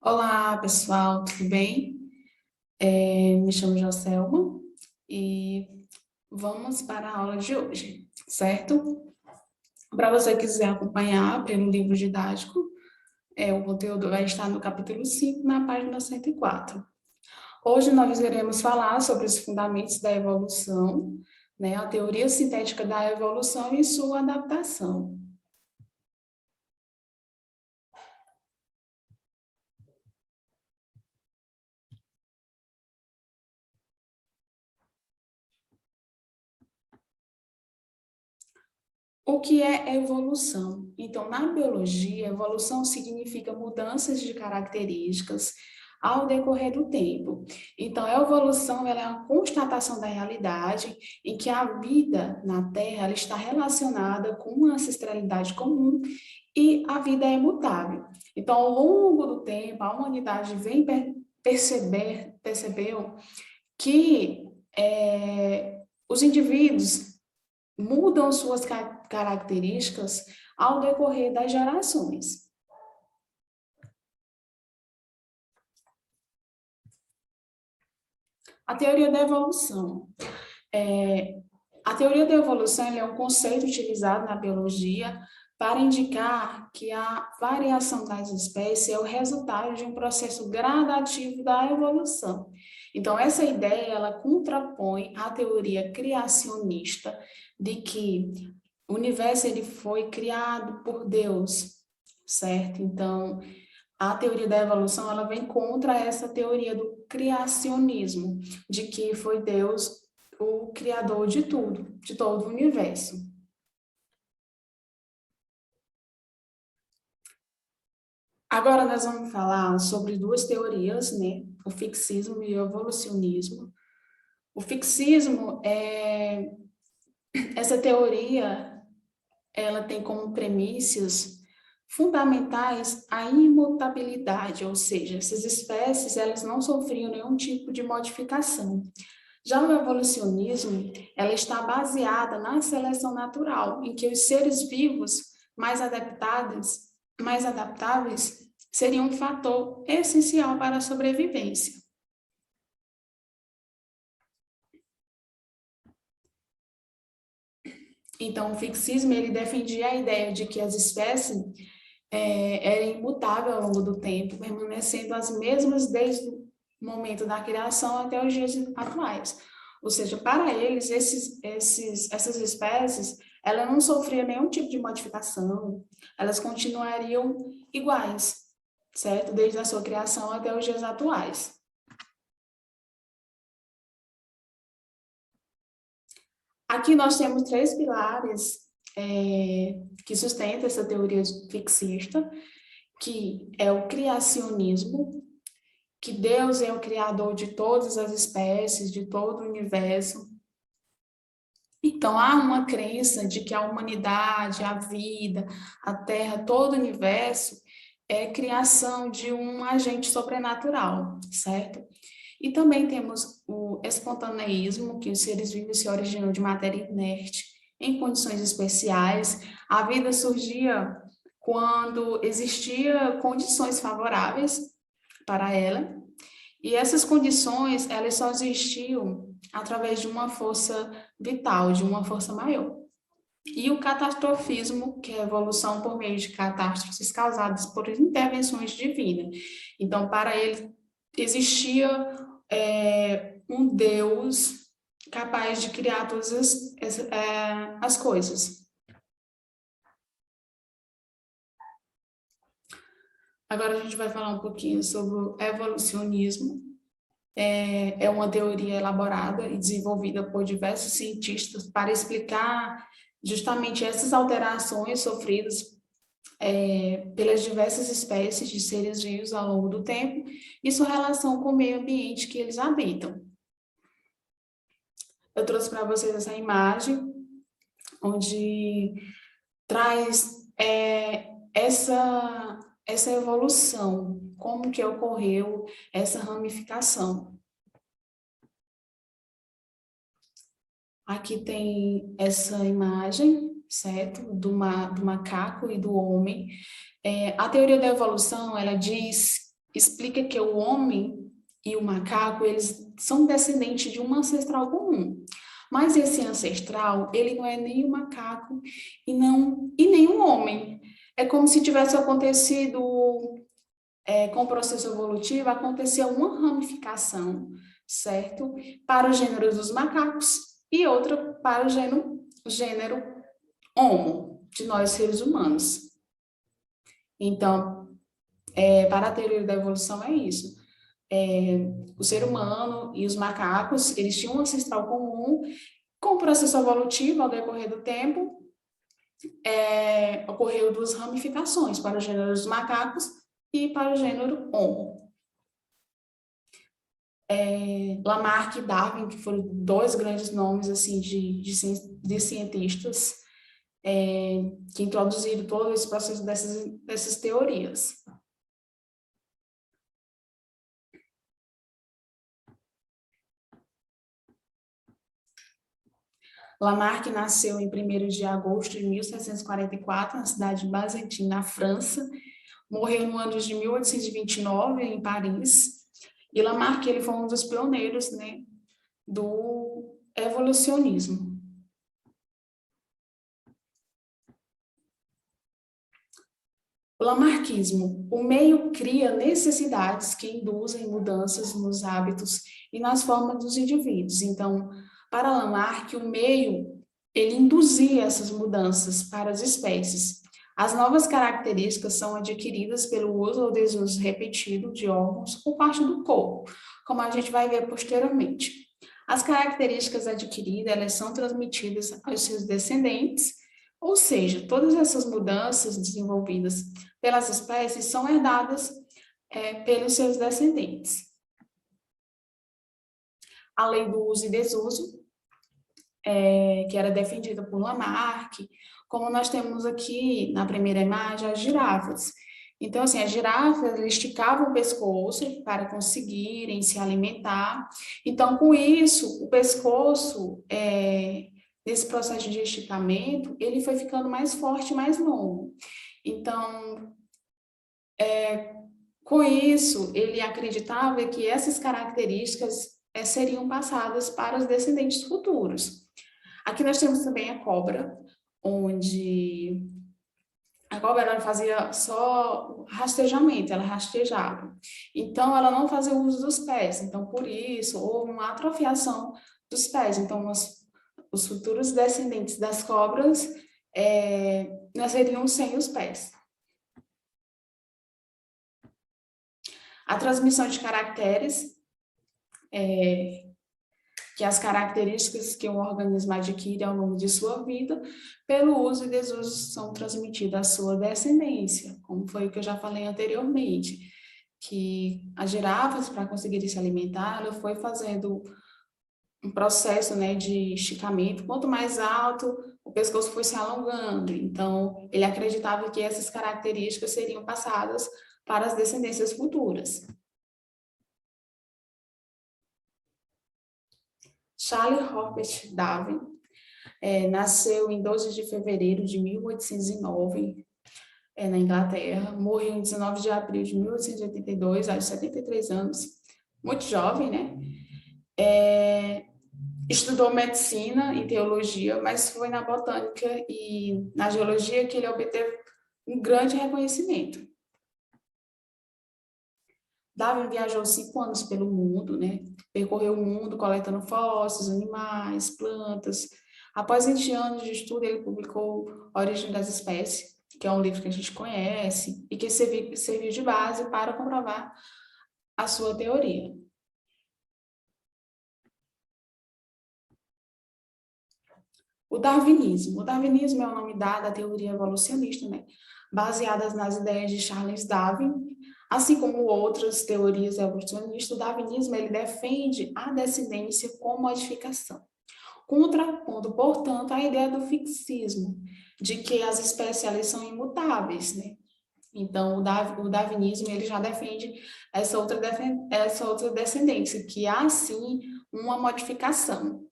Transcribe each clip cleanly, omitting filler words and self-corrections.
Olá, pessoal, tudo bem? Me chamo Joselma e vamos para a aula de hoje, certo? Para você que quiser acompanhar pelo livro didático, o conteúdo vai estar no capítulo 5, na página 104. Hoje nós iremos falar sobre os fundamentos da evolução, né, a teoria sintética da evolução e sua adaptação. O que é evolução? Então, na biologia, evolução significa mudanças de características ao decorrer do tempo. Então, a evolução ela é a constatação da realidade em que a vida na Terra ela está relacionada com uma ancestralidade comum e a vida é imutável. Então, ao longo do tempo, a humanidade vem percebeu que os indivíduos mudam suas características ao decorrer das gerações. A teoria da evolução. A teoria da evolução é um conceito utilizado na biologia para indicar que a variação das espécies é o resultado de um processo gradativo da evolução. Então, essa ideia, ela contrapõe a teoria criacionista de que o universo ele foi criado por Deus, certo? Então, a teoria da evolução ela vem contra essa teoria do criacionismo, de que foi Deus o criador de tudo, de todo o universo. Agora nós vamos falar sobre duas teorias, né? O fixismo e o evolucionismo. O fixismo é essa teoria, ela tem como premissas fundamentais a imutabilidade, ou seja, essas espécies elas não sofriam nenhum tipo de modificação. Já o evolucionismo, ela está baseada na seleção natural, em que os seres vivos mais adaptáveis seriam um fator essencial para a sobrevivência. Então, o fixismo ele defendia a ideia de que as espécies eram imutáveis ao longo do tempo, permanecendo as mesmas desde o momento da criação até os dias atuais. Ou seja, para eles, essas espécies, elas não sofriam nenhum tipo de modificação, elas continuariam iguais, certo? Desde a sua criação até os dias atuais. Aqui nós temos três pilares que sustentam essa teoria fixista, que é o criacionismo, que Deus é o criador de todas as espécies, de todo o universo. Então, há uma crença de que a humanidade, a vida, a Terra, todo o universo é criação de um agente sobrenatural, certo? E também temos o espontaneísmo, que os seres vivos se originam de matéria inerte em condições especiais. A vida surgia quando existia condições favoráveis para ela, e essas condições, elas só existiam através de uma força vital, de uma força maior. E o catastrofismo, que é a evolução por meio de catástrofes causadas por intervenções divinas. Então, para ele, existia um Deus capaz de criar todas as coisas. Agora a gente vai falar um pouquinho sobre o evolucionismo. É uma teoria elaborada e desenvolvida por diversos cientistas para explicar justamente essas alterações sofridas pelas diversas espécies de seres vivos ao longo do tempo e sua relação com o meio ambiente que eles habitam. Eu trouxe para vocês essa imagem, onde traz essa evolução, como que ocorreu essa ramificação. Aqui tem essa imagem, certo? Do macaco e do homem. A teoria da evolução, ela diz explica que o homem e o macaco, eles são descendentes de um ancestral comum. Mas esse ancestral, ele não é nem um macaco e nem um homem. É como se tivesse acontecido, com o processo evolutivo, aconteceu uma ramificação, certo? Para o gênero dos macacos e outra para o gênero Homo, de nós seres humanos. Então, para a teoria da evolução é isso. O ser humano e os macacos, eles tinham um ancestral comum. Com o processo evolutivo, ao decorrer do tempo, ocorreu duas ramificações para o gênero dos macacos e para o gênero Homo. Lamarck e Darwin, que foram dois grandes nomes assim de cientistas que introduziram todo esse processo dessas teorias. Lamarck nasceu em 1º de agosto de 1744, na cidade de Bazentin, na França. Morreu no ano de 1829, em Paris. E Lamarck, ele foi um dos pioneiros, né, do evolucionismo. O lamarquismo, o meio cria necessidades que induzem mudanças nos hábitos e nas formas dos indivíduos. Então, para Lamarck, o meio, ele induzia essas mudanças para as espécies. As novas características são adquiridas pelo uso ou desuso repetido de órgãos ou parte do corpo, como a gente vai ver posteriormente. As características adquiridas, elas são transmitidas aos seus descendentes, ou seja, todas essas mudanças desenvolvidas pelas espécies são herdadas pelos seus descendentes. A lei do uso e desuso, que era defendida por Lamarck, como nós temos aqui na primeira imagem, as girafas. Então, assim, as girafas esticavam o pescoço para conseguirem se alimentar. Então, com isso, o pescoço, nesse processo de esticamento, ele foi ficando mais forte, mais longo. Então, com isso, ele acreditava que essas características seriam passadas para os descendentes futuros. Aqui nós temos também a cobra, onde a cobra ela fazia só rastejamento, ela rastejava. Então, ela não fazia uso dos pés. Então, por isso, houve uma atrofiação dos pés. Então, os futuros descendentes das cobras nasceriam sem os pés. A transmissão de caracteres, que as características que um organismo adquire ao longo de sua vida, pelo uso e desuso, são transmitidas à sua descendência, como foi o que eu já falei anteriormente, que as girafas, para conseguirem se alimentar, ela foi fazendo um processo, né, de esticamento. Quanto mais alto, o pescoço foi se alongando. Então, ele acreditava que essas características seriam passadas para as descendências futuras. Charles Herbert Darwin nasceu em 12 de fevereiro de 1809, na Inglaterra. Morreu em 19 de abril de 1882, aos 73 anos. Muito jovem, né? Estudou medicina e teologia, mas foi na botânica e na geologia que ele obteve um grande reconhecimento. Darwin viajou 5 anos pelo mundo, né? Percorreu o mundo coletando fósseis, animais, plantas. Após 20 anos de estudo, ele publicou A Origem das Espécies, que é um livro que a gente conhece e que serviu de base para comprovar a sua teoria. O darwinismo. O darwinismo é o nome dado à teoria evolucionista, né? Baseadas nas ideias de Charles Darwin, assim como outras teorias evolucionistas. O darwinismo ele defende a descendência com modificação. Contrapondo, portanto, a ideia do fixismo, de que as espécies elas são imutáveis, né? Então, o darwinismo ele já defende essa outra descendência, que há, sim, uma modificação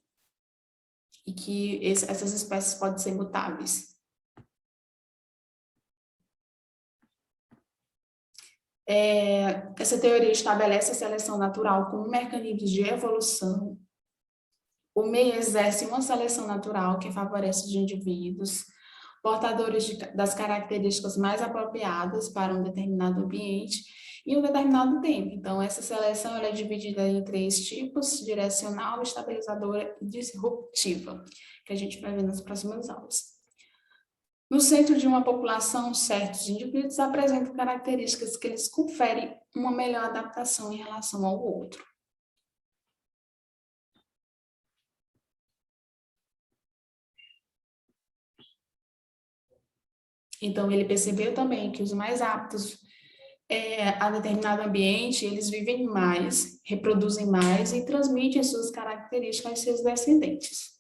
e que essas espécies podem ser mutáveis. Essa teoria estabelece a seleção natural como um mecanismo de evolução. O meio exerce uma seleção natural que favorece os indivíduos portadores das características mais apropriadas para um determinado ambiente e um determinado tempo. Então, essa seleção ela é dividida em três tipos: direcional, estabilizadora e disruptiva, que a gente vai ver nas próximas aulas. No centro de uma população, certos indivíduos apresentam características que lhes conferem uma melhor adaptação em relação ao outro. Então, ele percebeu também que os mais aptos a determinado ambiente, eles vivem mais, reproduzem mais e transmitem suas características aos seus descendentes.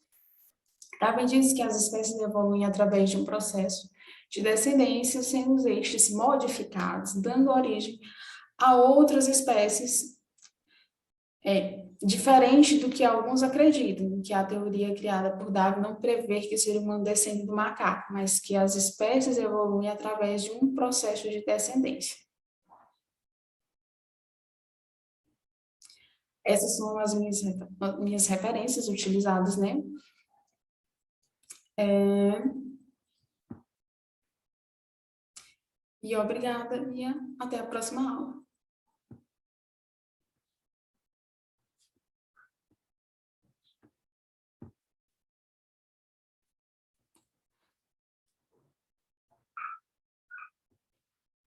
Darwin diz que as espécies evoluem através de um processo de descendência, sendo estes modificados, dando origem a outras espécies, diferente do que alguns acreditam, que a teoria criada por Darwin não prevê que o ser humano descende do macaco, mas que as espécies evoluem através de um processo de descendência. Essas são as minhas referências utilizadas, né? E obrigada, e até a próxima aula.